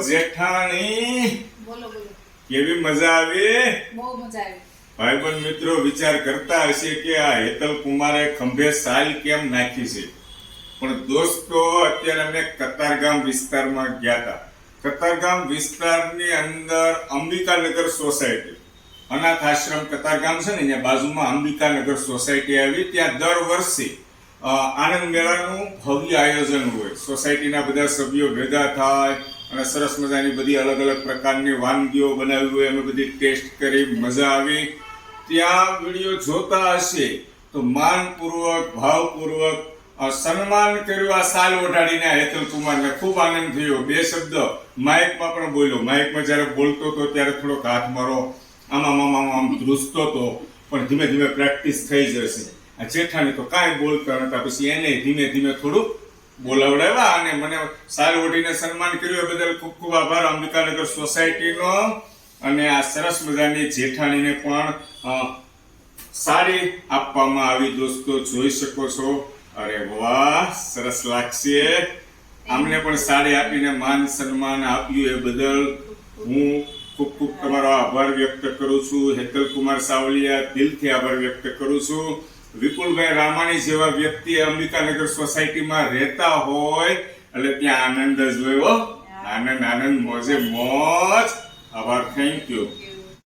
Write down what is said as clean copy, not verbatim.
જેઠાણી બોલો બોલો. કેવી મજા આવી? બહુ મજા આવી. ભાઈબંધ મિત્રો વિચાર કરતા હશે કે આ હેતલ કુમારે ખંભે સાલ કેમ નાખી છે, પણ દોસ્તો અત્યારે અમે કતારગામ વિસ્તારમાં ગયા હતા. કતારગામ વિસ્તારની અંદર અંબિકાનગર સોસાયટી, અનાથ આશ્રમ કતારગામ છે ને, ત્યાં બાજુમાં અંબિકાનગર સોસાયટી આવી. ત્યાં દર વર્ષે આનંદ મેળાનું ભવ્ય આયોજન હોય. સોસાયટીના બધા સભ્યો ભેગા થાય અને સરસ મજાની બધી અલગ અલગ પ્રકારની વાનગીઓ બનાવી હોય, અમે બધી ટેસ્ટ કરી, મજા આવી. ત્યાં વિડીયો જોતા હશે તો માનપૂર્વક ભાવપૂર્વક સન્માન કર્યું આ સાલ ઓઢાડીને હેતલ કુમારને. ખૂબ આનંદ થયો. બે શબ્દ માઇકમાં પણ બોલ્યો. માઇકમાં જ્યારે બોલતો હતો ત્યારે થોડોક હાથ મારો આમ ધ્રુસતો હતો, પણ ધીમે ધીમે પ્રેક્ટિસ થઈ જશે. આ જેઠાણી તો કાંઈ બોલતા નતા, પછી એને ધીમે ધીમે થોડુંક બોલાવડાવ્યા અને મને સાલ ઓઢીને સન્માન કર્યું. એ બદલ ખૂબ ખૂબ આભાર અંબિકાનગર સોસાયટીનો. અને આ સરસ મજાની જેઠાણીને પણ સાડી આપવામાં આવી. દોસ્તો જોઈ શકો છો. અરે વાહ, સરસ લાગશે. અમને પણ સાડી આપીને માન સન્માન આપ્યું એ બદલ હું ખૂબ ખૂબ તમારો આભાર વ્યક્ત કરું છું. હેતલ કુમાર સાવલિયા દિલથી આભાર વ્યક્ત કરું છું. વિપુલભાઈ રામાણી જેવા વ્યક્તિ અંબિકાનગર સોસાયટીમાં રહેતા હોય એટલે ત્યાં આનંદ જ હોય. આનંદ આનંદ, મોજે મોજ. આભાર, થેન્ક યુ.